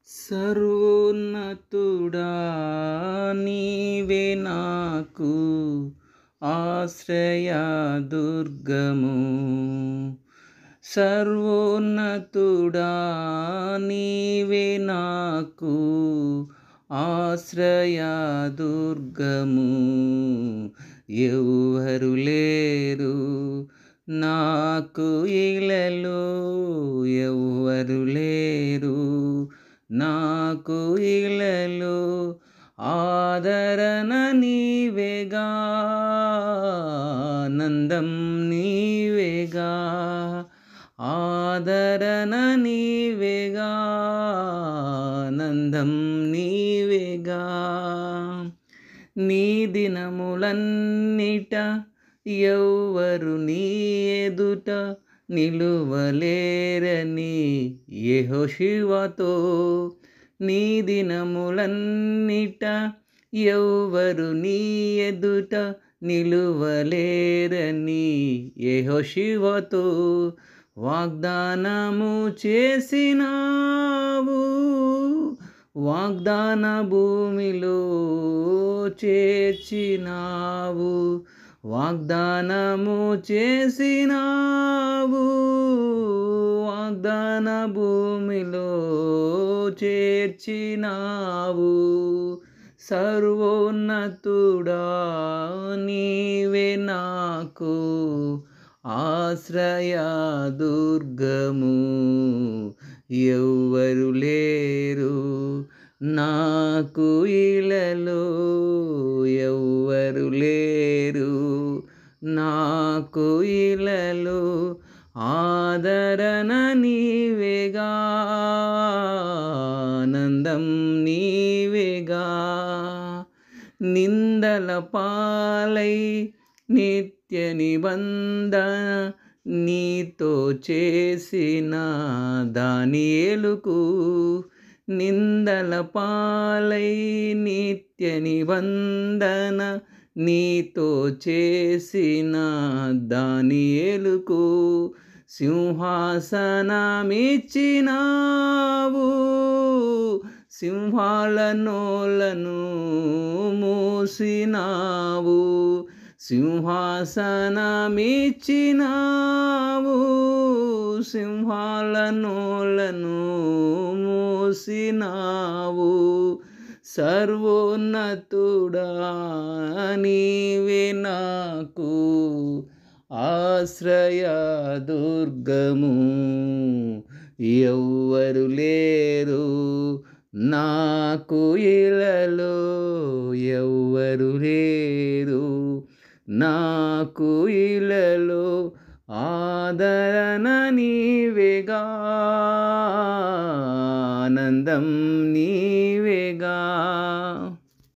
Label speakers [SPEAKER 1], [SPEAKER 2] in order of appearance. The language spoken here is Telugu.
[SPEAKER 1] సర్వోన్నతుడా నీవే నాకు ఆశ్రయదుర్గము. సర్వోన్నతుడా నీవే నాకు ఆశ్రయదుర్గము. ఎవ్వరు లేరు నాకు ఇలలో, ఎవ్వరు లేరు నాకు ఇలలో. ఆదరణ నీవేగా, ఆనందం నీవేగా, ఆదరణ నీవేగా, ఆనందం నీవేగా. నీ దినములన్నిట ఎవ్వరు నీ ఎదుట నిలువలేరని యెహోషువతో, నీ దినములన్నిట ఎవ్వరు నీ ఎదుట నిలువలేరని యెహోషువతో వాగ్దానము చేసినావు. వాగ్దాన భూమిలో చేర్చినావు, వాగ్దానము చేసినావు, వాగ్దాన భూమిలో చేర్చినావు. సర్వోన్నతుడా నీవే నాకు ఆశ్రయదుర్గము. ఎవ్వరు లేరు నాకు ఇలలో, ఎవ్వరు లేరు నాకు ఇలలో. ఆదరణ నీవేగా, ఆనందం నీవేగా. నిందల పాలై నిత్య నిబంధన నీతో చేసిన దానియేలుకు, నిందల పాలై నిత్య నిబంధన నీతో చేసిన దానియేలుకు సింహాసనమిచ్చినావు. సింహాల నోలను మూసినావు, సింహాసనమిచ్చినావు, సింహాల నోలను మూసినావు. సర్వోన్నతుడా నీవే నాకు ఆశ్రయదుర్గము. ఎవ్వరు లేరు నాకు ఇలలో, ఎవ్వరు లేరు నాకు ఇలలో. ఆదరణ నీవేగా, ఆనందం నీవేగా.